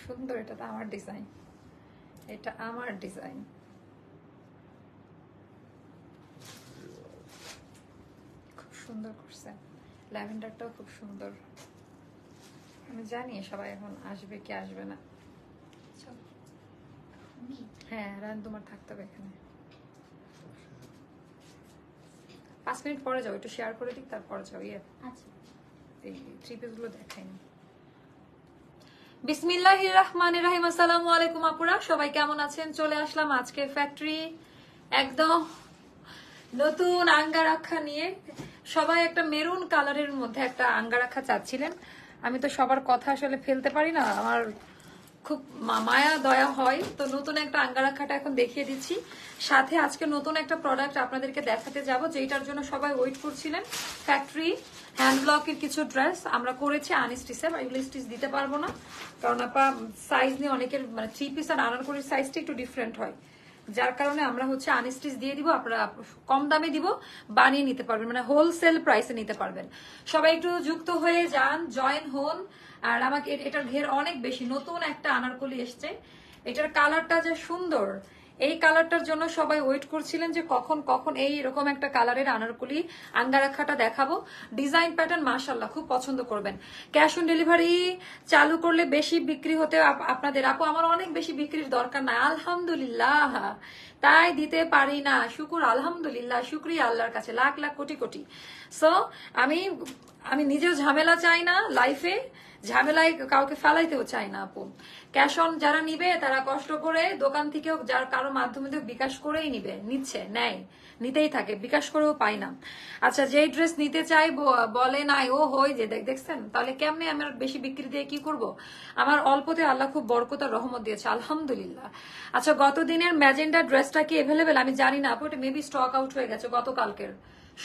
সুন্দর, এটা তো আমার ডিজাইন, এটা আমার ডিজাইন। খুব সুন্দর করছে, ল্যাভেন্ডারটাও খুব সুন্দর। আমি জানি সবাই এখন আসবে কি আসবে না। হ্যাঁ রান তোমার থাকতে হবে এখানে। 5 মিনিট পরে যাও, একটু শেয়ার করে দিক তারপরে যাও। আচ্ছা, এই 3 পিস গুলো দেখাইনি। বিসমিল্লাহির রহমানির রহিম। আসসালামু আলাইকুম আপুরা, সবাই কেমন আছেন? চলে আসলাম আজকে ফ্যাক্টরি একদম নতুন আঙ্গারাক্ষা নিয়ে। সবাই একটা মেরুন কালারের মধ্যে একটা আঙ্গারাক্ষা চাচ্ছিলেন। আমি তো সবার কথা আসলে ফেলতে পারি না, আমার খুব মায়া দয়া হয়, তো নতুন একটা আঙ্গারাক্ষাটা এখন দেখিয়ে দিচ্ছি। সাথে আজকে নতুন একটা প্রোডাক্ট আপনাদেরকে দেখাতে যাব, যেটার জন্য সবাই ওয়েট করছিলেন। ফ্যাক্টরি হ্যান্ড ব্লকের কিছু ড্রেস আমরা করেছি আনস্টিচে, এগুলো স্টিচ দিতে পারবো না, কারণ আপা সাইজ নিয়ে অনেকের মানে 3 পিস আর আনারকলির সাইজটা একটু ডিফারেন্ট হয়, যার কারণে আমরা হচ্ছে আনস্টিচ দিয়ে দিব। আপনারা কম দামে দিব, বানিয়ে নিতে পারবেন, মানে হোলসেল প্রাইসে নিতে পারবেন। সবাই একটু যুক্ত হয়ে যান, জয়েন হন। আর আমাকে এটার ঘের অনেক বেশি, নতুন একটা আনারকলি এসছে, এটার কালারটা যে সুন্দর, এই কালারটার জন্য সবাই ওয়েট করছিলেন যে কখন কখন এই এরকম একটা কালারের আনারকলি আঙ্গারাক্ষাটা দেখাবো। ডিজাইন প্যাটার্ন মাশাআল্লাহ খুব পছন্দ করবেন। ক্যাশ অন ডেলিভারি চালু করলে বেশি বিক্রি হতে আপনাদের আপু আমার অনেক বেশি বিক্রির দরকার নাই, আলহামদুলিল্লাহ, তাই দিতে পারি না। শুকুর আলহামদুলিল্লাহ, শুকরিয়া আল্লাহর কাছে লাখ লাখ কোটি কোটি। সো আমি নিজেও ঝামেলা চাই না লাইফে, ঝামেলায় কাউকে ফেলাইতেও চাই না আপু। ক্যাশ অন যারা নিবে তারা কষ্ট করে দোকান থেকেও যার কারো মাধ্যমে বিকাশ করেই নিবে, নিচ্ছে, নেয়, নিতেই থাকে, বিকাশ করেও পাই না। আচ্ছা, যেই ড্রেস নিতে চাই বলে নাই ও হই যে দেখছেন, তাহলে কেমনে আমার বেশি বিক্রি দিয়ে কি করব? আমার অল্পতে আল্লাহ খুব বরকত আর রহমত দিয়েছে আলহামদুলিল্লাহ। আচ্ছা, গত দিনের ম্যাজেন্ডা ড্রেসটা কি এভেলেবেল আমি জানি না আপু, এটা মেবি স্টক আউট হয়ে গেছে গতকালকের,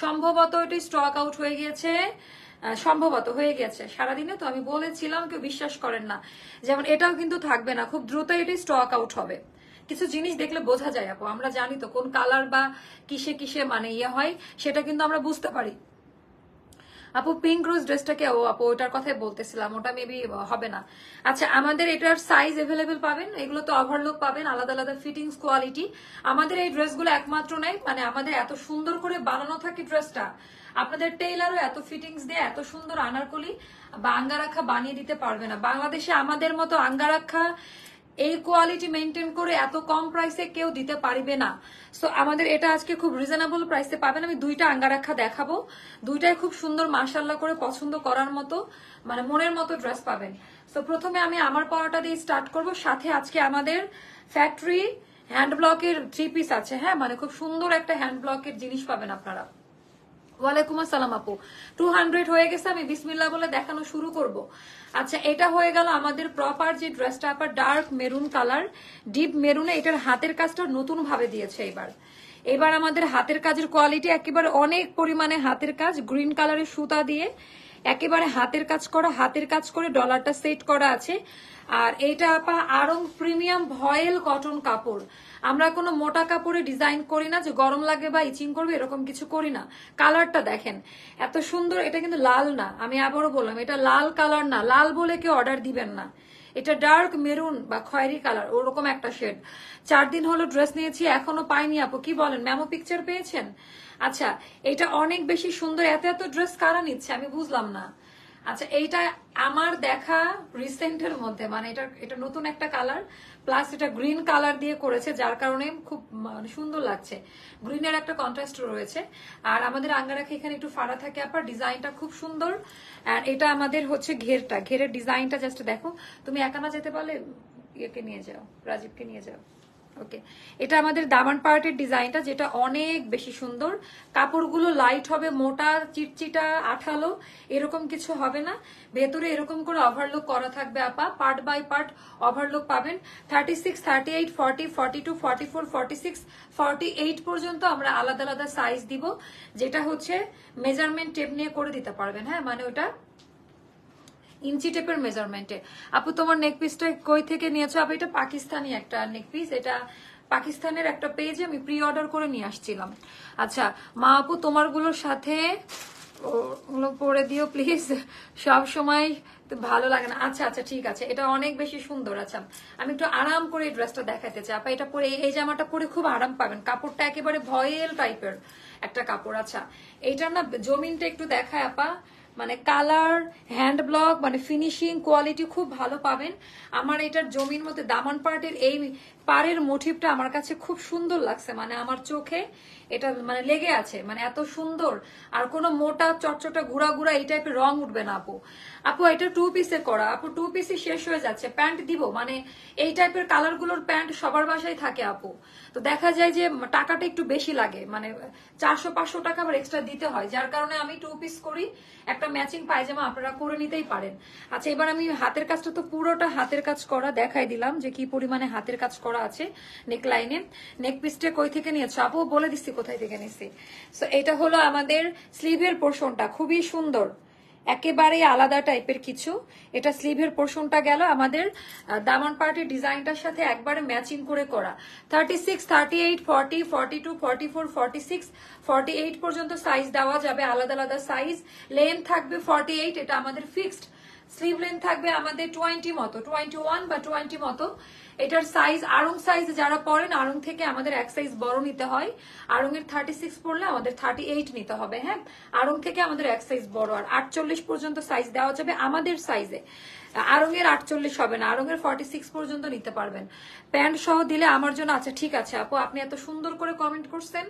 সম্ভবত এটি স্টক আউট হয়ে গিয়েছে, সম্ভবত হয়ে গেছে সারাদিনে। তো আমি বলেছিলাম, কেউ বিশ্বাস করেন না, যেমন এটাও কিন্তু থাকবে না, খুব দ্রুত এটি স্টক আউট হবে। কিছু জিনিস দেখলে বোঝা যায় আপু, আমরা জানি তো কোন কালার বা কিসে কিসে মানে হয়, সেটা কিন্তু আমরা বুঝতে পারি। আপু পিঙ্ক রোজ ড্রেসটাকে, ও আপু ওটার কথাই বলতেছিলাম, ওটা মেবি হবে না। আচ্ছা, আমাদের এটার সাইজ এভেলেবেল পাবেন, এগুলো তো ওভারলুক পাবেন, আলাদা আলাদা ফিটিংস কোয়ালিটি। আমাদের এই ড্রেসগুলো একমাত্র নাই, মানে আমাদের এত সুন্দর করে বানানো থাকে ড্রেসটা, আপনাদের টেইলারও এত ফিটিংস দিয়ে এত সুন্দর আনারকলি বা আঙ্গারাক্ষা বানিয়ে দিতে পারবে না। বাংলাদেশে আমাদের মতো আঙ্গারাক্ষা এই কোয়ালিটি মেনটেন করে এত কম প্রাইসে কেউ দিতে পারবে না। সো আমাদের এটা আজকে খুব রিজনেবল প্রাইসে পাবেন। আমি দুইটা আঙ্গারাক্ষা দেখাবো, দুইটাই খুব সুন্দর মাশাআল্লাহ করে পছন্দ করার মতো, মানে মনের মতো ড্রেস পাবেন। সো প্রথমে আমি আমার পরাটা দিয়ে স্টার্ট করব, সাথে আজকে আমাদের ফ্যাক্টরি হ্যান্ড ব্লকের 3 পিস আছে। হ্যাঁ, মানে খুব সুন্দর একটা হ্যান্ড ব্লকের জিনিস পাবেন আপনারা। ওয়ালাইকুম আসসালাম আপু, 200 হয়ে গেছে, আমি বিসমিল্লাহ বলে দেখানো শুরু করব। আচ্ছা, এটা হয়ে গেল আমাদের প্রপার যে ড্রেসটা, আবার ডার্ক মেরুন কালার, ডিপ মেরুনে। এটার হাতের কাজটা নতুন ভাবে দিয়েছে এবার আমাদের হাতের কাজের কোয়ালিটি একেবারে অনেক পরিমাণে হাতের কাজ, গ্রিন কালারের সুতা দিয়ে একেবারে হাতের কাজ করা, হাতের কাজ করে ডলারটা সেট করা আছে। আর এইটা আপা আরং প্রিমিয়াম ভয়েল কটন কাপড়, আমরা কোনো মোটা কাপড়ে ডিজাইন করি না যে গরম লাগে বা ইচিং করবে, এরকম কিছু করি না। কালারটা দেখেন এত সুন্দর, এটা কিন্তু লাল না, আমি আবারও বললাম এটা লাল কালার না, লাল বলে কেউ অর্ডার দিবেন না, এটা ডার্ক মেরুন বা খয়েরি কালার, ওরকম একটা শেড। 4 দিন হলো ড্রেস নিয়েছি, এখনো পাইনি আপু, কি বলেন? মেমো পিকচার পেয়েছেন? আচ্ছা, এটা অনেক বেশি সুন্দর, এত এত ড্রেস কারা নিচ্ছে আমি বুঝলাম না। আচ্ছা, এইটা আমার দেখা রিসেন্টের মধ্যে, মানে এটা নতুন একটা কালার, প্লাস এটা গ্রিন কালার দিয়ে করেছে, যার কারণে খুব সুন্দর লাগছে, গ্রিনের একটা কন্ট্রাস্ট রয়েছে। আর আমাদের আঙ্গারাখা এখানে একটু ফাড়া থাকে আবার, ডিজাইনটা খুব সুন্দর। আর এটা আমাদের হচ্ছে ঘেরের ডিজাইনটা জাস্ট দেখো, তুমি একা না যেতে পারলে ইয়েকে নিয়ে যাও, রাজীবকে নিয়ে যাও। ওকে, এটা আমাদের দামান পার্টের ডিজাইনটা, যেটা অনেক বেশি সুন্দর। কাপড়গুলো লাইট হবে, মোটা চিটচিটা আঠালো এরকম কিছু হবে না, ভেতরে এরকম করে ওভারলুক করা থাকবে আপা, পার্ট বাই পার্ট ওভারলুক পাবেন। 36, 38, 40, 42, 44, 46, 48 পর্যন্ত আমরা আলাদা আলাদা সাইজ দিব, যেটা হচ্ছে মেজারমেন্ট টেপ নিয়ে করে দিতে পারবেন। হ্যাঁ, মানে ওটা ইঞ্চি টেপের মেজারমেন্টে। আপু তোমার নেক পিসটা কই থেকে নিয়েছো? আপু এটা পাকিস্তানি একটা নেক পিস, এটা পাকিস্তানের একটা পেজে আমি প্রি অর্ডার করে নিয়ে আসছিলাম। আচ্ছা মা আপু, তোমার গুলোর সাথে ওগুলো পরে দিও প্লিজ, সব সময় তো ভালো লাগে না। আচ্ছা আচ্ছা ঠিক আছে, এটা অনেক বেশি সুন্দর। আচ্ছা আমি একটু আরাম করে এই ড্রেসটা দেখাতে চাই আপা। এটা পরে, এই জামাটা পরে খুব আরাম পাবেন, কাপড়টা একেবারে ভয়েল টাইপের একটা কাপড়। আচ্ছা এইটার না জমিনটা একটু দেখায় আপা, মানে কালার, হ্যান্ড ব্লক, মানে ফিনিশিং কোয়ালিটি খুব ভালো পাবেন। আমার এটার জমির মধ্যে দামান পার্টের এই পাড়ের মোটিভটা আমার কাছে খুব সুন্দর লাগছে, মানে আমার চোখে এটা মানে লেগে আছে, মানে এত সুন্দর। আর কোনো মোটা চটচটা ঘুরা ঘুরা এই টাইপের রং উঠবে না আপু। আপু এটা 2 পিসে করা আপু, 2 পিসই শেষ হয়ে যাচ্ছে। প্যান্ট দিব, মানে এই টাইপের কালার গুলোর প্যান্ট সবার বাসায় থাকে আপু। তো দেখা যায় যে টাকাটা একটু বেশি লাগে, মানে 400-500 টাকা আবার এক্সট্রা দিতে হয়, যার কারণে আমি 2 পিস করি। একটা ম্যাচিং পায়জামা আপনারা করে নিতেই পারেন। আচ্ছা এবার আমি হাতের কাজটা তো পুরোটা হাতের কাজ করা দেখাই দিলাম যে কি পরিমাণে হাতের কাজ করা আছে নেক লাইনে। নেক পিসটা কই থেকে নিয়েছো আপু? বলে দিচ্ছি কোথায় থেকে নিয়েছি। সো এটা হলো আমাদের স্লিভের পোর্শনটা, খুবই সুন্দর, একেবারে আলাদা টাইপের কিছু। এটা স্লিভের পোর্শনটা গেল আমাদের দামান পার্টির ডিজাইনটার সাথে একবারে ম্যাচিং করে করা। 36, 38, 40, 42, 44, 46, 48 পর্যন্ত সাইজ দেওয়া যাবে, আলাদা আলাদা সাইজ। লেন্থ থাকবে 48, এটা আমাদের ফিক্সড। স্লিভ লেন্থ থাকবে আমাদের 20 মতো, 21 বা 20 মতো। এটার সাইজ আড়ং সাইজ যারা পরেন, আড়ং থেকে আমাদের এক সাইজ বড় নিতে হয়। আড়ং এর 36 পড়লে আমাদের 38 নিতে হবে। হ্যাঁ, আড়ং থেকে আমাদের এক সাইজ বড়। আর 48 পর্যন্ত সাইজ দেওয়া যাবে আমাদের সাইজে। আড়ং এর 48 হবে না, আড়ং এর 46 পর্যন্ত নিতে পারবেন। প্যান্ট সহ দিলে আমার জন্য। আচ্ছা ঠিক আছে আপু, আপনি এত সুন্দর করে কমেন্ট করছেন,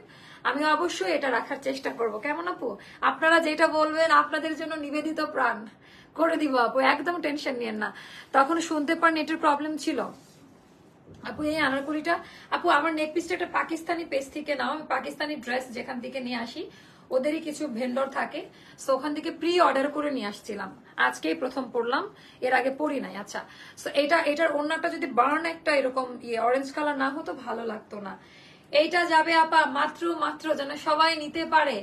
আমি অবশ্যই এটা রাখার চেষ্টা করব। কেমন আপু? আপনারা যেটা বলবেন, আপনাদের জন্য নিবেদিত প্রাণ করে দিব আপু, একদম টেনশন নিয়েন না। তখন শুনতে পারেন নেটের প্রবলেম ছিল আপু। এই আনারকলিটা আপু আমার নেক পিসটা একটা পাকিস্তানি পেজ থেকে নাও, আমি পাকিস্তানি ড্রেস যেখান থেকে নিয়ে আসি, ওদেরই কিছু ভেন্ডর থাকে, সো ওখান থেকে প্রি অর্ডার করে নিয়ে আসছিলাম, আজকেই প্রথম পড়লাম, এর আগে পড়ি নাই। আচ্ছা সো এটার ওড়নাটা যদি বার্ন একটা এরকম অরেঞ্জ কালার না হতো ভালো লাগতো না। এইটা যাবে আপা মাত্র যেন সবাই নিতে পারে,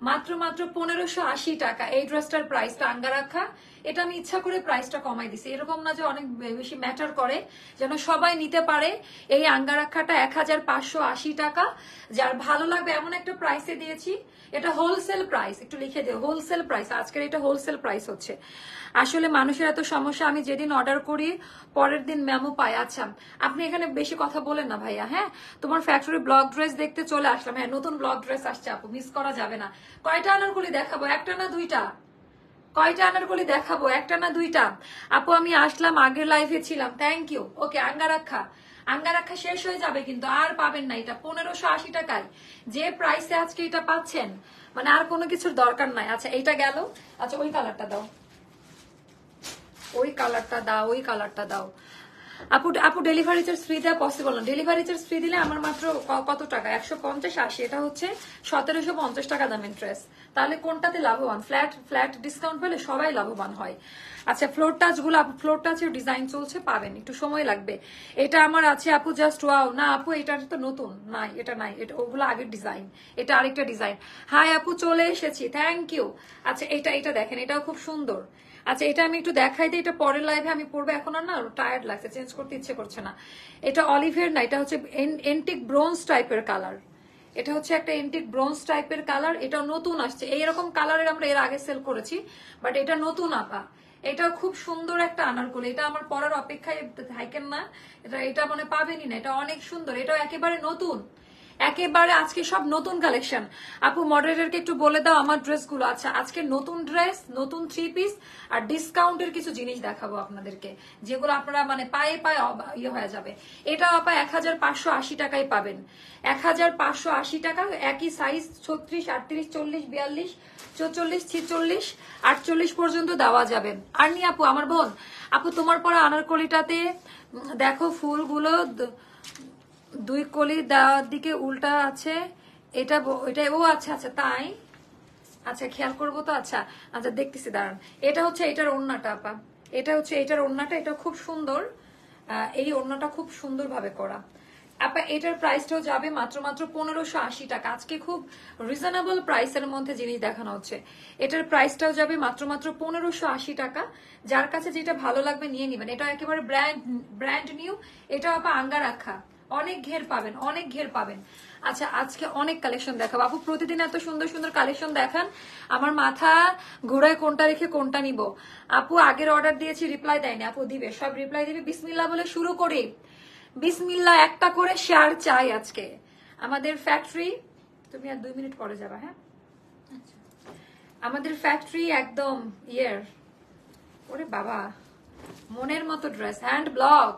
মাত্র 1580 টাকা। এই ড্রেসটার প্রাইসটা আঙ্গারাখা, এটা আমি ইচ্ছা করে প্রাইসটা কমাই দিছি, এরকম না যে অনেক বেশি ম্যাটার করে, যেন সবাই নিতে পারে। এই আঙ্গারাখাটা 1580 টাকা, যার ভালো লাগবে এমন একটা প্রাইসে দিয়েছি। এটা হোলসেল প্রাইস, একটু লিখে দিও, হোলসেল প্রাইস। আজকের এটা হোলসেল প্রাইস হচ্ছে। আসলে মানুষের এত সমস্যা, আমি যেদিন অর্ডার করি পরের দিন মেমো পাই। আচ্ছা আপনি এখানে বেশি কথা বলেন না ভাইয়া। হ্যাঁ, তোমার ফ্যাক্টরি ব্লগ ড্রেস দেখতে চলে আসলাম। হ্যাঁ, নতুন ব্লগ ড্রেস আসছে আপু, মিস করা যাবে না। কয়টা আনারকলি দেখাবো? একটা না দুইটা? কয়টা আনারকলি দেখাবো? একটা না দুইটা? আপু আমি আসলাম, আগের লাইভে ছিলাম, থ্যাংক ইউ। ওকে, আঙ্গারাখা শেষ হয়ে যাবে কিন্তু আর পাবেন না। এটা 1580 টাকায় যে প্রাইসে আজকে এটা পাচ্ছেন, মানে আর কোনো কিছুর দরকার নাই। আচ্ছা এইটা গেল। আচ্ছা ওই কালারটা দাও, ওই কালারটা দাও, ওই কালারটা দাও। আপু ডেলিভারি চার্জ ফ্রি দেওয়া পসিবল না। ডেলিভারি চার্জ ফ্রি দিলে আমার মাত্র কত টাকা? 150-80। এটা হচ্ছে 1750 টাকা দামের ড্রেস। তাহলে কোনটাতে লাভবান? ফ্ল্যাট ডিসকাউন্ট পেলে সবাই লাভবান হয়। আচ্ছা ফ্লোর টাচ গুলো, ফ্লোর টাচের ডিজাইন চলছে, পাবেন, একটু সময় লাগবে। এটা আমার আছে আপু, জাস্ট ওয়াও। না আপু এটা তো নতুন নাই, এটা নাই, এটা ওগুলো আগের ডিজাইন, এটা আরেকটা ডিজাইন। হাই আপু চলে এসেছি, থ্যাংক ইউ। আচ্ছা এটা দেখেন, এটাও খুব সুন্দর। আচ্ছা এটা আমি একটু দেখাই দিই, এটা পরের লাইভে আমি পড়বো, এখন আর না টায়ার্ড লাগছে, চেঞ্জ করতে ইচ্ছে করছে না। এটা অলিভের না, এটা হচ্ছে এন্টিক ব্রোঞ্জ টাইপের কালার। এটা হচ্ছে একটা এন্টিক ব্রোঞ্জ টাইপের কালার, এটা নতুন আসছে। এইরকম কালারের আমরা এর আগে সেল করেছি, বাট এটা নতুন আপা। এটাও খুব সুন্দর একটা আনারকলি, এটা আমার পরার অপেক্ষায় থাকেন না, এটা মানে পাবেনই না, এটা অনেক সুন্দর, এটাও একেবারে নতুন, একেবারে আজকে সব নতুন কালেকশন। আপু মডারেটরকে একটু বলে দাও আমার ড্রেসগুলো। আচ্ছা আজকে নতুন ড্রেস, নতুন 3 পিস আর ডিসকাউন্টের কিছু জিনিস দেখাবো আপনাদেরকে, যেগুলো আপনারা মানে পায়ে ইয়ে হয়ে যাবে। এটা আপা 1580 টাকায় পাবেন, 1580 টাকা। একই সাইজ 36, 38, 40, 42, 44, 46, 48 পর্যন্ত দেওয়া যাবে। আর নি আপু আমার বোন, আপু তোমার পরা আনারকলিটাতে দেখো ফুলগুলো দুই কলি দেওয়ার দিকে উল্টা আছে, এটা ও আচ্ছা আচ্ছা তাই, আচ্ছা খেয়াল করবো তো। আচ্ছা আচ্ছা দেখতেছি, দাঁড়ান। এটা হচ্ছে এটার ওড়নাটা আপা, এটা হচ্ছে এটার ওড়নাটা, এটা খুব সুন্দর। এই ওড়নাটা খুব সুন্দর ভাবে করা আপা। এটার প্রাইসটাও যাবে মাত্র 1580 টাকা। আজকে খুব রিজনেবল প্রাইসের মধ্যে জিনিস দেখানো হচ্ছে। এটার প্রাইসটাও যাবে মাত্র 1580 টাকা। যার কাছে যেটা ভালো লাগবে নিয়ে নিবেন, এটা একেবারে ব্র্যান্ড নিউ। এটা আপা আঙ্গারাখা, অনেক ঘের পাবেন, অনেক ঘের পাবেন। আচ্ছা আজকে অনেক কালেকশন দেখাবো আপু, প্রতিদিন এত সুন্দর সুন্দর কালেকশন দেখান, আমার মাথা ঘোরায় কোনটা রেখে কোনটা নিব। আপু আগের অর্ডার দিয়েছি, রিপ্লাই দেয়নি, আপু দিবে, সব রিপ্লাই দিবে। বিসমিল্লাহ বলে শুরু করি, বিসমিল্লাহ একটা করে শেয়ার চাই আজকে। আমাদের ফ্যাক্টরি, তুমি আর 2 মিনিট পরে যাবা, হ্যাঁ? আমাদের ফ্যাক্টরি একদম ইয়ের, ওরে বাবা মনের মতো ড্রেস, হ্যান্ড ব্লক।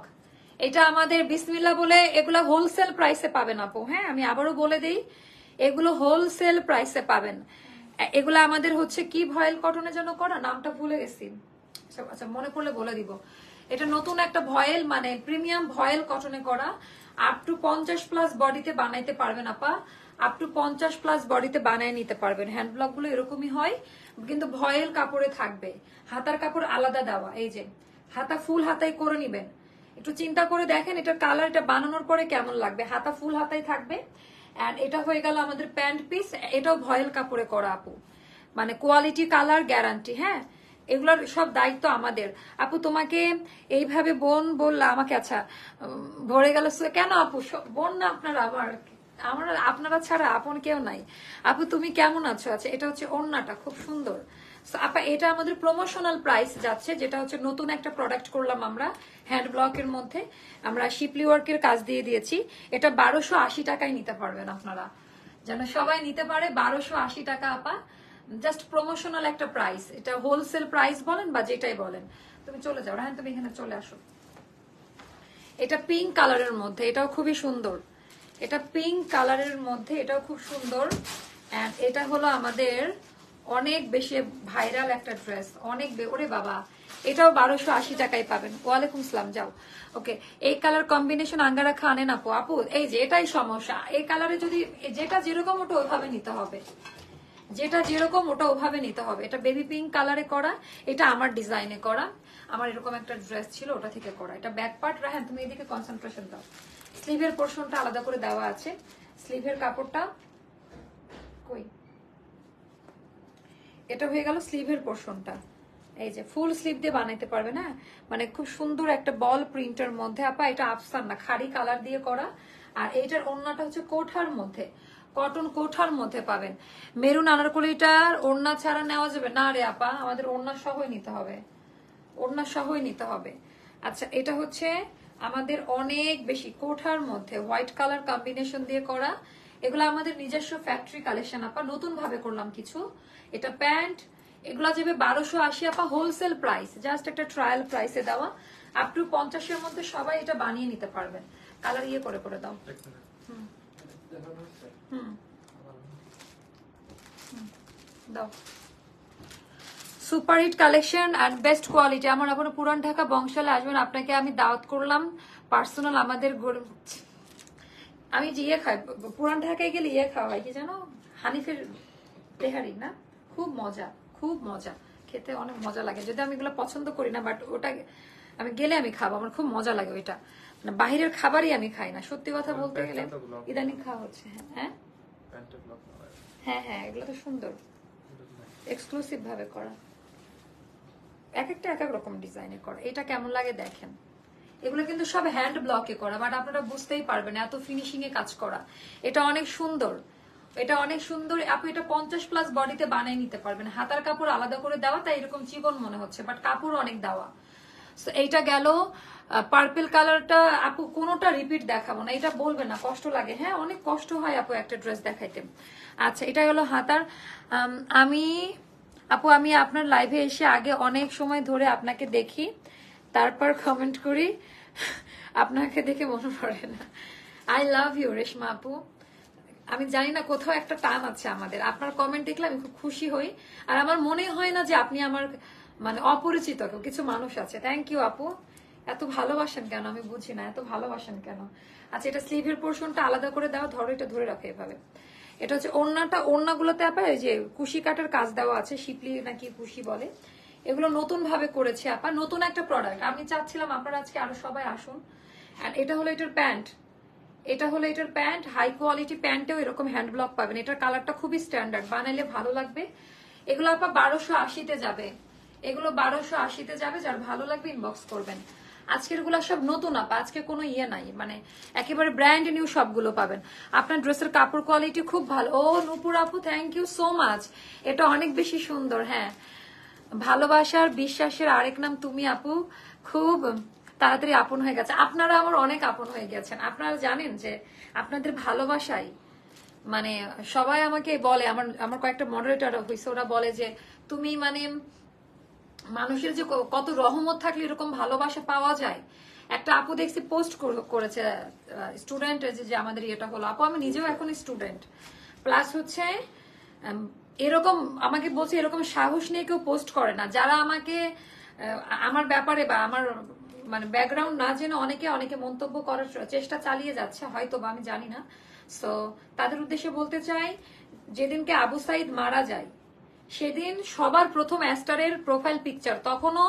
এটা আমাদের বিসমিল্লাহ বলে, এগুলো হোলসেল প্রাইসে পাবেন আপু, হ্যাঁ আমি আবারও বলে দিই, এগুলো হোলসেল প্রাইসে পাবেন। এগুলো আমাদের হচ্ছে কি ভয়েল কটনে যেন করা, নামটা ভুলে গেছি, আচ্ছা মনে পড়লে বলে দিব। এটা নতুন একটা ভয়েল, মানে প্রিমিয়াম ভয়েল কটনে করা, আপ টু 50+ বডিতে বানাইতে পারবেন আপা, আপ টু 50+ বডিতে বানায় নিতে পারবেন। হ্যান্ড ব্লক গুলো এরকমই হয়, কিন্তু ভয়েল কাপড়ে থাকবে, হাতার কাপড় আলাদা দেওয়া। এই যে হাতা ফুল হাতাই করে নিবেন, একটু চিন্তা করে দেখেন এটার কালার, এটা বানানোর পরে কেমন লাগবে। হাতা ফুল হাতাই থাকবে। এন্ড এটা হয়ে গেল আমাদের প্যান্ট পিস, এটাও ভয়েল কাপড়ে করা আপু, মানে কোয়ালিটি কালার গ্যারান্টি। হ্যাঁ এগুলোর সব দায়িত্ব আমাদের। আপু তোমাকে এইভাবে বোন বললা আমাকে, আচ্ছা ভরে গেল কেন আপু? বোন না আপনারা, আমার আপনারা ছাড়া আপন কেউ নাই। আপু তুমি কেমন আছো? আচ্ছা এটা হচ্ছে ওড়নাটা, খুব সুন্দর আপা। এটা আমাদের প্রমোশনাল প্রাইস যাচ্ছে, যেটা হচ্ছে নতুন একটা প্রোডাক্ট করলাম আমরা হ্যান্ড ব্লকের মধ্যে, আমরা শিপলি ওয়ার্কের কাজ দিয়ে দিয়েছি। এটা 1280 টাকায় নিতে পারবেন আপনারা, যেন সবাই নিতে পারে। 1280 টাকা আপা, জাস্ট প্রমোশনাল একটা প্রাইস। এটা হোলসেল প্রাইস বলেন বা যেটাই বলেন। তুমি চলে যাও, হ্যাঁ তুমি এখানে চলে আসো। এটা পিঙ্ক কালারের মধ্যে, এটাও খুবই সুন্দর। এটা পিঙ্ক কালারের মধ্যে, এটাও খুব সুন্দর। এন্ড এটা হলো আমাদের অনেক বেশি ভাইরাল একটা ড্রেস, অনেক ওরে বাবা, এটাও 1280 টাকায় পাবেন। ওয়ালাইকুম সালাম, যাও। ওকে, এই কালার কম্বিনেশন আঙ্গারা খানেন আপু। আপু এই যে এটাই সমস্যা, এই কালারে যদি যেটা যেরকম ওটা ওইভাবে নিতে হবে, যেটা যেরকম ওটা ওভাবে নিতে হবে। এটা বেবি পিঙ্ক কালারে করা, এটা আমার ডিজাইনে করা, আমার এরকম একটা ড্রেস ছিল ওটা থেকে করা। এটা ব্যাক পার্ট, রাহেন তুমি এদিকে কনসেন্ট্রেশন দাও। স্লিভের পোর্শনটা আলাদা করে দেওয়া আছে, স্লিভের কাপড়টা কই, এটা হয়ে গেল স্লিভের পোর্শনটা। এই যে ফুল স্লিভ দিয়ে বানাইতে পারবে না, মানে খুব সুন্দর একটা বল প্রিন্টের মধ্যে আপা। এটা আফসান না, খাড়ি কালার দিয়ে করা। আর এইটার ওড়নাটা হচ্ছে কোঠার মধ্যে, কটন কোঠার মধ্যে পাবেন। মেরুন আনারকলিটার ওড়না ছাড়া নেওয়া যাবে না রে আপা, আমাদের ওড়না সহই নিতে হবে, ওড়না সহই নিতে হবে। আচ্ছা এটা হচ্ছে আমাদের অনেক বেশি কোঠার মধ্যে হোয়াইট কালার কম্বিনেশন দিয়ে করা। এগুলো আমাদের নিজস্ব ফ্যাক্টরি কালেকশন আপা, নতুন ভাবে করলাম কিছু। এটা প্যান্ট, এগুলা যাবে 1280 আপা, হোলসেল প্রাইস, জাস্ট একটা ট্রায়াল প্রাইসে দেওয়া। আপ টু 50-এর মধ্যে সবাই এটা বানিয়ে নিতে পারবেন। কালার ইয়ে করে করে দাও। দাও। Super hit collection and best quality. আমার আপনার পুরান ঢাকা বংশালে আসবেন, আপনাকে আমি দাওয়াত করলাম পার্সোনাল। আমাদের আমি যে ইয়ে খাই, পুরান ঢাকায় গেলে ইয়ে খাওয়া হয় কি জানো, হানিফের তেহারি না, খুব মজা, খুব মজা খেতে, অনেক মজা লাগে। যদি আমি এগুলো পছন্দ করি না, বাট ওটা আমি গেলে আমি খাবো, আমার খুব মজা লাগে ওইটা। মানে বাহিরের খাবারই আমি খাই না, সত্যি কথা বলতে গেলে ইদানিং খাওয়া হচ্ছে। হ্যাঁ হ্যাঁ হ্যাঁ, এগুলো তো সুন্দর, এক্সক্লুসিভ ভাবে করা, এক একটা এক এক রকম ডিজাইনে করা। এটা কেমন লাগে দেখেন, এগুলো কিন্তু সব হ্যান্ড ব্লকে করা, বাট আপনারা বুঝতেই পারবেন এত ফিনিশিং এ কাজ করা। এটা অনেক সুন্দর, এটা অনেক সুন্দর আপু। এটা 50+ বডিতে বানিয়ে নিতে পারবেন। হাতার কাপড় আলাদা করে দেওয়া, তাই এরকম চিকন মনে হচ্ছে, বাট কাপড় অনেক দেওয়া। এইটা গেল পার্পল কালারটা আপু, কোনোটা রিপিট দেখাবো না, এটা বলবে না কষ্ট লাগে। হ্যাঁ অনেক কষ্ট হয় আপু একটা ড্রেস দেখাইতে। আচ্ছা এটা গেল হাতার। আমি আপু, আমি আপনার লাইভে এসে আগে অনেক সময় ধরে আপনাকে দেখি, তারপর কমেন্ট করি, আপনাকে দেখে মনে পড়ে না। আই লাভ ইউ রেশমা আপু। আমি জানি না, কোথাও একটা টান আছে আমাদের, আপনার কমেন্ট দেখলে আমি খুব খুশি হই। আর আমার মনে হয় না যে আপনি আমার মানে অপরিচিত কেউ, কিছু মানুষ আছে। থ্যাংক ইউ আপু, এত ভালোবাসেন কেন আমি বুঝি না, এত ভালোবাসেন কেন। আচ্ছা এটা স্লিভের পোর্শনটা আলাদা করে দেওয়া, ধরো এটা ধরে রাখো এভাবে। এটা হচ্ছে ওড়নাটা, ওড়নাগুলোতে আপা এই যে কুশি কাটার কাজ দেওয়া আছে, শিপলি নাকি কুশি বলে, এগুলো নতুন ভাবে করেছে আপা, নতুন একটা প্রোডাক্ট। আমি চাচ্ছিলাম আপনারা আজকে আরো সবাই আসুন। আর এটা হলো এটার প্যান্ট, এটা হলো এটার প্যান্ট, হাই কোয়ালিটি প্যান্টেও এরকম হ্যান্ড ব্লক পাবেন। এটার কালারটা খুবই স্ট্যান্ডার্ড, বানাইলে ভালো লাগবে। এগুলো আপা 1280-তে যাবে, এগুলো 1280-তে যাবে, যার ভালো লাগবে ইনবক্স করবেন। আজকের গুলা সব নতুন আপা, আজকে কোনো ইয়ে নাই, মানে একেবারে ব্র্যান্ড নিউ সবগুলো পাবেন। আপনার ড্রেসের কাপড় কোয়ালিটি খুব ভালো। ও নূপুর আপু, থ্যাংক ইউ সো মাচ, এটা অনেক বেশি সুন্দর। হ্যাঁ, ভালোবাসার বিশ্বাসের আরেক নাম তুমি আপু, খুব তাড়াতাড়ি আপন হয়ে গেছে। আপনারা আমার অনেক আপন হয়ে গেছেন। আপনারা জানেন যে আপনাদের ভালোবাসাই, মানে সবাই আমাকে বলে, আমার আমার কয়েকটা মডারেটর হয়েছে, ওরা বলে যে তুমি মানে মানুষের যে কত রহমত থাকলে এরকম ভালোবাসা পাওয়া যায়। একটা আপু দেখছি পোস্ট করেছে, স্টুডেন্ট যে আমাদের এটা হলো, আপু আমি নিজেও এখন স্টুডেন্ট, প্লাস হচ্ছে এরকম আমাকে বলছে এরকম সাহস নিয়ে কেউ পোস্ট করে না। যারা আমাকে আমার ব্যাপারে বা আমার মানে ব্যাকগ্রাউন্ড না জেনে অনেকে অনেকে মন্তব্য করার চেষ্টা চালিয়ে যাচ্ছে, হয়তো বা আমি জানি না। সো তাদের উদ্দেশ্যে বলতে চাই, যেদিনকে আবু সাইদ মারা যায় সেদিন সবার প্রথম অ্যাস্টারের প্রোফাইল পিকচার, তখনও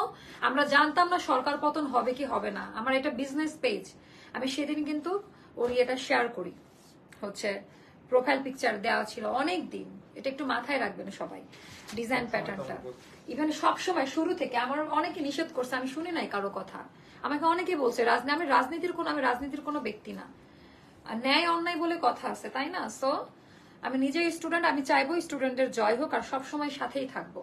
আমরা জানতাম না সরকার পতন হবে কি হবে না। আমার এটা বিজনেস পেজ, আমি সেদিন কিন্তু ওর এটা শেয়ার করি, হচ্ছে প্রোফাইল পিকচার দেওয়া ছিল অনেক দিন। এটা একটু মাথায় রাখবেন সবাই, ডিজাইন প্যাটার্নটা। ইভেন সবসময় শুরু থেকে আমার অনেকে নিষেধ করছে, আমি শুনি নাই কারো কথা। আমাকে অনেকে বলছে আমি রাজনীতির কোনো ব্যক্তি না, আর ন্যায় অন্যায় বলে কথা আছে, তাই না? সো আমি নিজেই স্টুডেন্ট, আমি চাইবো স্টুডেন্টের জয় হোক, আর সবসময় সাথেই থাকবো।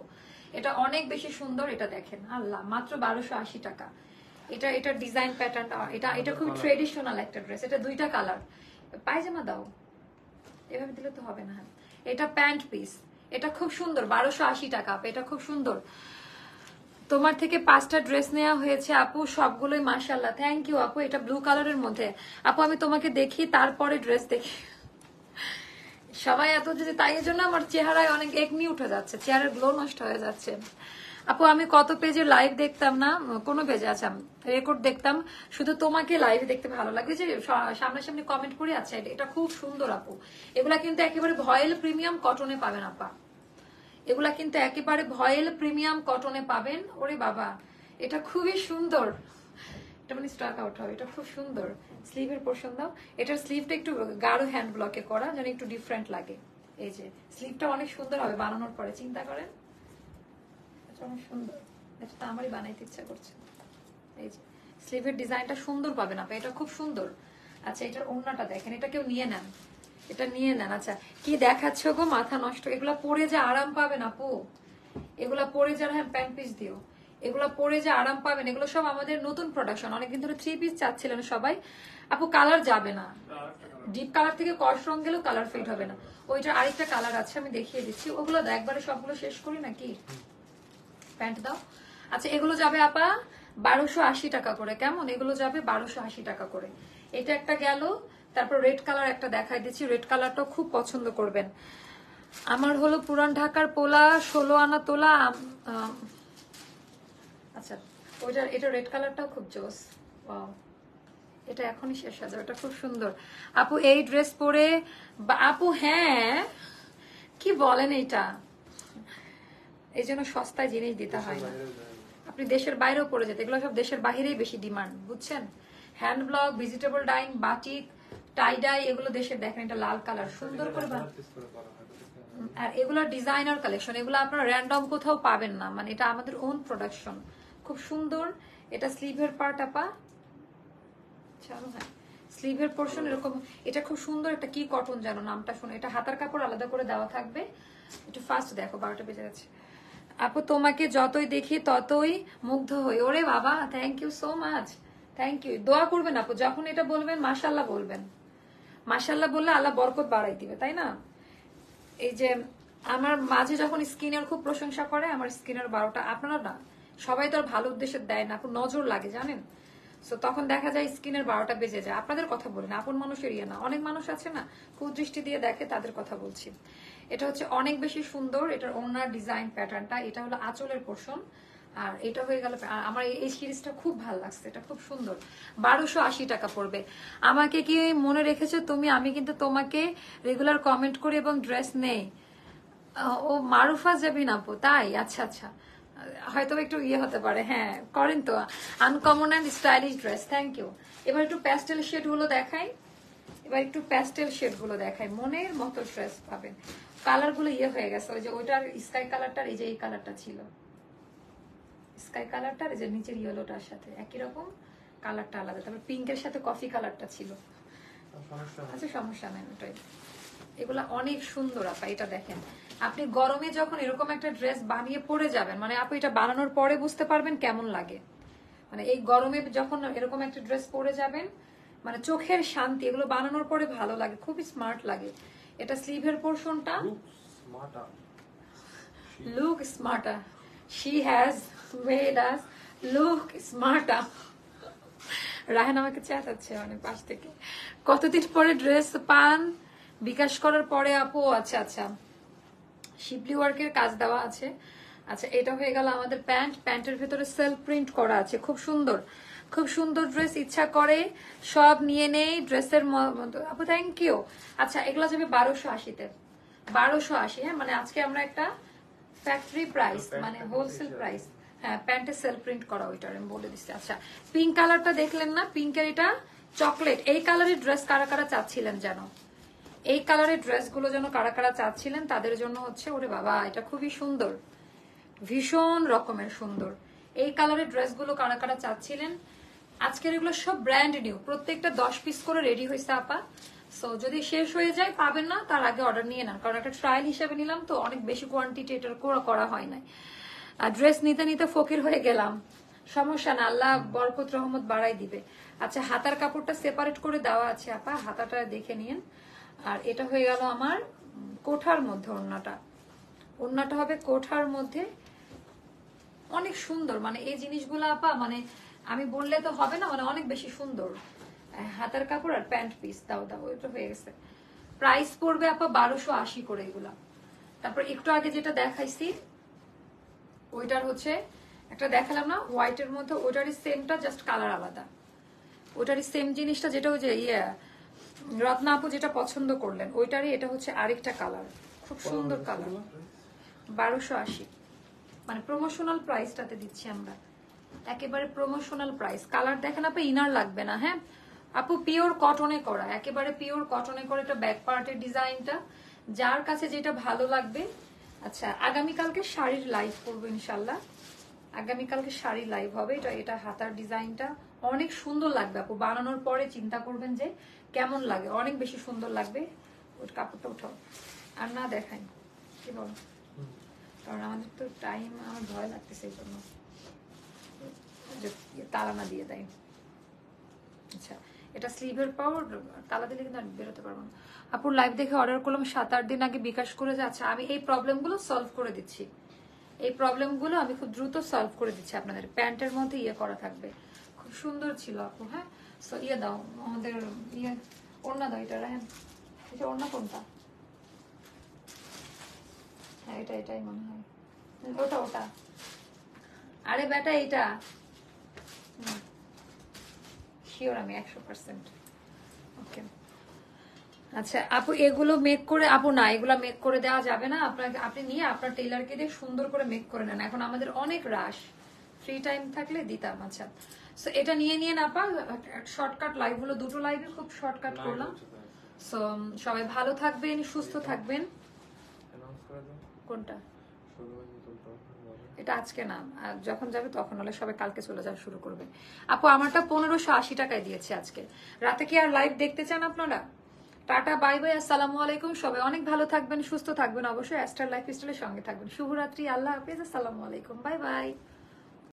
এটা অনেক বেশি সুন্দর, এটা দেখেন, আল্লাহ, মাত্র 1280 টাকা। এটা ডিজাইন প্যাটার্ন, এটা খুব ট্রেডিশনাল একটা ড্রেস। এটা দুইটা কালার। পায়জামা দাও, এভাবে দিলে তো হবে না। এটা প্যান্ট পিস, এটা খুব সুন্দর, 1280 টাকা। এটা খুব সুন্দর। তোমার থেকে 5টা ড্রেস নেওয়া হয়েছে আপু, সবগুলোই মাশাআল্লাহ। থ্যাংক ইউ আপু। এটা ব্লু কালারের মধ্যে। আপু আমি তোমাকে দেখি, তারপরে ড্রেস দেখি। সবাই এত যদি, তাই জন্য আমার চেহারায় অনেক একনি উঠে যাচ্ছে, চেহারার গ্লো নষ্ট হয়ে যাচ্ছে। আপু আমি কত পেজে লাইভ দেখতাম না, কোনো পেজে আছে রেকর্ড দেখতাম, শুধু তোমাকে লাইভ দেখতে ভালো লাগে, যে সামনাসামনি কমেন্ট করে আছে। এটা খুব সুন্দর আপু। এগুলা কিন্তু একেবারে ভয়েল প্রিমিয়াম কটনে পাবেন আপা, এগুলা কিন্তু একেবারে ভয়েল প্রিমিয়াম কটনে পাবেন। ওরে বাবা, এটা খুবই সুন্দর। এটা মানে স্টক আউট হবে। এটা খুব সুন্দর। স্লিভের পোর্শন দাও। এটার স্লিভটা একটু গাঢ় হ্যান্ড ব্লকে করা, যেন একটু ডিফারেন্ট লাগে। এই যে স্লিভটা অনেক সুন্দর হবে বানানোর পরে, চিন্তা করেন, অনেক সুন্দর। এটা তো আমারই বানাইতে ইচ্ছা করছে। এই যে স্লিভের ডিজাইনটা সুন্দর পাবেন আপনি, এটা খুব সুন্দর। আচ্ছা, এটার ওড়নাটা দেখেন, এটা কেউ নিয়ে নেন, এটা নিয়ে নেন। আচ্ছা, কি দেখাচ্ছ গো, মাথা নষ্ট। এগুলা পরে যে আরাম পাবেন আপু, এগুলা পরে যারা, হ্যাঁ প্যান্ট পিস দিও, এগুলা পরে যে আরাম পাবেন। এগুলো সব আমাদের নতুন প্রোডাকশন, অনেকদিন ধরে 3 পিস চাচ্ছিলেন সবাই। আপু কালার যাবে না, ডিপ কালার থেকে কস রং গেলেও কালার ফেড হবে না। ওইটার আরেকটা কালার আছে, আমি দেখিয়ে দিচ্ছি। ওগুলো একবারে সবগুলো শেষ করি নাকি? প্যান্ট দাও। আচ্ছা, এগুলো যাবে আপা 1280 টাকা করে। কেমন? এগুলো যাবে 1280 টাকা করে। এটা একটা গেল। তারপর রেড কালার একটা দেখাই দিচ্ছি, রেড কালারটাও খুব পছন্দ করবেন। আমার হলো পুরান ঢাকার পোলা 16 আনা তোলা। আচ্ছা, এটা রেড কালারটাও খুব জোস। ওয়াও, এটা এখনই শেষ হয়ে যাবে। এটা খুব সুন্দর আপু। এই ড্রেস পরে আপু, হ্যাঁ কি বলেন, এইটা এই জন্য সস্তায় জিনিস দিতে হয় না। আপনি দেশের বাইরেও পড়ে যেতে, এগুলো সব দেশের বাইরেই বেশি ডিমান্ড, বুঝছেন? Hand block, vegetable dyeing, batik, tie dye, এগুলো দেশের। দেখেন এটা লাল কালার, সুন্দর করে। আর এগুলো ডিজাইনার কালেকশন, এগুলো আপনারা র্যান্ডম কোথাও পাবেন না, মানে এটা আমাদের ওন প্রোডাকশন। খুব সুন্দর। এটা স্লিভের পার্ট আপা, চলো হ্যাঁ, স্লিভের পোর্শন এরকম। এটা খুব সুন্দর, একটা কি কটন যেন, নামটা শুনে। এটা হাতার কাপড় আলাদা করে দেওয়া থাকবে। একটু ফাস্ট দেখো, 12টা বেজে গেছে। আপু তোমাকে যতই দেখি ততই মুগ্ধ হই। ওরে বাবা, thank you so much, thank you. দোয়া করবেন আপু, যখন এটা বলবেন মাশাআল্লাহ বলবেন। মাশাআল্লাহ বললে আল্লাহ বরকত বাড়াই দিবে, তাই না? এই যে আমার মাঝে যখন স্কিনের খুব প্রশংসা করে, আমার স্কিনের 12টা, আপনারা না সবাই তো আর ভালো উদ্দেশ্যে দেয় না, খুব নজর লাগে জানেন। সো তখন দেখা যায় স্কিনের 12টা বেজে যায়। আপনাদের কথা বলেন, আপন মানুষের ইয়ে না। অনেক মানুষ আছে না কুদৃষ্টি দিয়ে দেখে, তাদের কথা বলছি। এটা হচ্ছে অনেক বেশি সুন্দর। এটার ওনার ডিজাইন প্যাটার্নটা, এটা হলো আঁচলের পোর্শন। আর এটা হয়ে গেল, আমার এই সিরিজটা খুব ভালো লাগছে, এটা খুব সুন্দর। 1280 টাকা পড়বে। আমাকে কি মনে রেখেছো তুমি? আমি কিন্তু তোমাকে রেগুলার কমেন্ট করি এবং ড্রেস নেই। ও মারুফা জাবিন আপু, তাই? আচ্ছা আচ্ছা, হয়তো একটু ইয়ে হতে পারে। হ্যাঁ করেন তো, uncommon and stylish dress. Thank you. এবার একটু প্যাস্টেল শেড গুলো দেখাই, মনের মতো ড্রেস পাবেন। কালার গুলো ইয়ে হয়ে গেছে, ওই যে ওইটার স্কাই কালারটার, এই যে এই কালারটা ছিল স্কাই কালারটার, এই যে নিচের ইয়েলোটার সাথে একই রকম কালারটা আলাদা, তারপর পিঙ্কের সাথে কফি কালারটা ছিল। আচ্ছা সমস্যা নেই, ওটাই। এগুলা অনেক সুন্দর আপা, এটা দেখেন আপনি গরমে যখন এরকম একটা ড্রেস বানিয়ে পরে যাবেন, মানে আপু এটা বানানোর পরে বুঝতে পারবেন কেমন লাগে। মানে এই গরমে যখন এরকম একটা ড্রেস পরে যাবেন, মানে চোখের শান্তি, এগুলো বানানোর পরে ভালো লাগে, খুবই স্মার্ট লাগে। এটা স্লিভের পোরশনটা, look smarter, she has made us look smarter. Raihan আমাকে চেঁচাচ্ছে মানে পাশ থেকে। কতদিন পরে ড্রেস পান? বিকাশ করার পরে আপু। আচ্ছা আচ্ছা, শিপলি ওয়ার্কের কাজ দেওয়া আছে। আচ্ছা এটা হয়ে গেল আমাদের প্যান্ট। প্যান্টের ভেতরে সেলফ প্রিন্ট করা আছে, খুব সুন্দর, খুব সুন্দর ড্রেস। ইচ্ছা করে সব নিয়ে নেই ড্রেসের আপু, থ্যাংক ইউ। আচ্ছা এগুলো যাবে 1280-তে, 1280। হ্যাঁ মানে আজকে আমরা একটা ফ্যাক্টরি প্রাইস, মানে হোলসেল প্রাইস। হ্যাঁ প্যান্টে সেলফ প্রিন্ট করা, ওইটার আমি বলে দিচ্ছি। আচ্ছা পিঙ্ক কালারটা দেখলেন না, পিঙ্কের এটা চকলেট। এই কালারের ড্রেস কারা কারা চাচ্ছিলেন যেন, এই কালারের ড্রেসগুলো যেন কারা কারা চাচ্ছিলেন, তাদের জন্য হচ্ছে। ওরে বাবা এটা খুবই সুন্দর, ভীষণ রকমের সুন্দর। এই কালারের ড্রেসগুলো কারা কারা চাচ্ছিলেন। আজকের এগুলো সব ব্র্যান্ড নিউ, প্রত্যেকটা 10 পিস করে রেডি হয়েছে আপা। সো যদি শেষ হয়ে যায় পাবেন না, তার আগে অর্ডার নিয়ে নেন, কারণ একটা ট্রায়াল হিসেবে নিলাম তো, অনেক বেশি কোয়ান্টিটি এটার করা হয় নাই। আর ড্রেস নিতে নিতে ফকির হয়ে গেলাম, সমস্যা না, আল্লাহ বরকত রহমত বাড়াই দিবে। আচ্ছা হাতার কাপড়টা সেপারেট করে দেওয়া আছে আপা, হাতাটা দেখে নিন। আর এটা হয়ে গেল আমার কোঠার মধ্যে ওড়নাটা, ওড়নাটা হবে কোঠার মধ্যে, অনেক সুন্দর। মানে এই জিনিসগুলো আপা মানে আমি বললে তো হবে না, মানে অনেক বেশি সুন্দর। হাতার কাপড় আর প্যান্ট পিস দাও দাও, এটা হয়ে গেছে। প্রাইস পড়বে আপা 1280 করে এগুলা। তারপর একটু আগে যেটা দেখাইছি ওইটার হচ্ছে একটা দেখালাম না হোয়াইটের মধ্যে, ওইটারই সেমটা, জাস্ট কালার আলাদা। ওইটারই সেম জিনিসটা, যেটা ওই যে রত্না আপু যেটা পছন্দ করলেন ওইটারই এটা হচ্ছে আরেকটা কালার, খুব সুন্দর কালার। 1280 মানে প্রমোশনাল প্রাইসটাতে দিচ্ছি আমরা, একেবারে প্রমোশনাল প্রাইস। কালার দেখেন আপু, ইনার লাগবে না। হ্যাঁ আপু পিওর কটনে করা, একেবারে পিওর কটনে করে। এটা ব্যাক পার্টের ডিজাইনটা, যার কাছে যেটা ভালো লাগবে। আচ্ছা আগামীকালকে শাড়ির লাইভ করবো ইনশাল্লাহ, আগামীকালকে শাড়ি লাইভ হবে। এটা হাতার ডিজাইনটা অনেক সুন্দর লাগবে আপু, বানানোর পরে চিন্তা করবেন যে কেমন লাগে, অনেক বেশি সুন্দর লাগবে। ওই কাপড়টা উঠাও আর না দেখাই, কি বল, কারণ আমাদের তো টাইম, আমার ভয় লাগতেছে এই জন্য তালা না দিয়ে দেয়। আচ্ছা এটা স্লিভের পাওয়ার, তালা দিলে কিন্তু আমি বেরোতে পারবো না। আপুর লাইভ দেখে অর্ডার করলাম 7-8 দিন আগে, বিকাশ করে যাচ্ছে। আমি এই প্রবলেমগুলো সলভ করে দিচ্ছি, এই প্রবলেমগুলো আমি খুব দ্রুত সলভ করে দিচ্ছি আপনাদের। প্যান্টের মধ্যে করা থাকবে, খুব সুন্দর ছিল আপু। হ্যাঁ সো দাও আমাদের ওড়না দাও, এটা রাখেন। এটা ওড়না কোনটা? হ্যাঁ এটাই মনে হয়, ওটা। আরে বেটা এটা শিওর আমি 100%। ওকে আচ্ছা আপু এগুলো মেক করে, আপু না এগুলো মেক করে দেওয়া যাবে না আপনাকে, আপনি নিয়ে আপনার টেইলারকে দিয়ে সুন্দর করে মেক করে নেন। এখন আমাদের অনেক রাশ, ফ্রি টাইম থাকলে দিতাম। আচ্ছা সো এটা নিয়ে না আপা, শর্টকাট লাইভ হলো, দুটো লাইভে খুব শর্টকাট করলাম। সো সবাই ভালো থাকবেন, সুস্থ থাকবেন। কোনটা? এটা আজকে না, যখন যাবে তখন, হলে সবাই কালকে চলে যাওয়া শুরু করবে। আপু আমারটা 1580 টাকায় দিয়েছে আজকে রাতে। কি আর লাইভ দেখতে চান আপনারা? টাটা বাই বাই, আসসালামু আলাইকুম। সবাই অনেক ভালো থাকবেন, সুস্থ থাকবেন, অবশ্যই অ্যাস্টার লাইফস্টাইলের সঙ্গে থাকবেন। শুভরাত্রি, আল্লাহ হাফেজ, আসসালামু আলাইকুম, বাই বাই।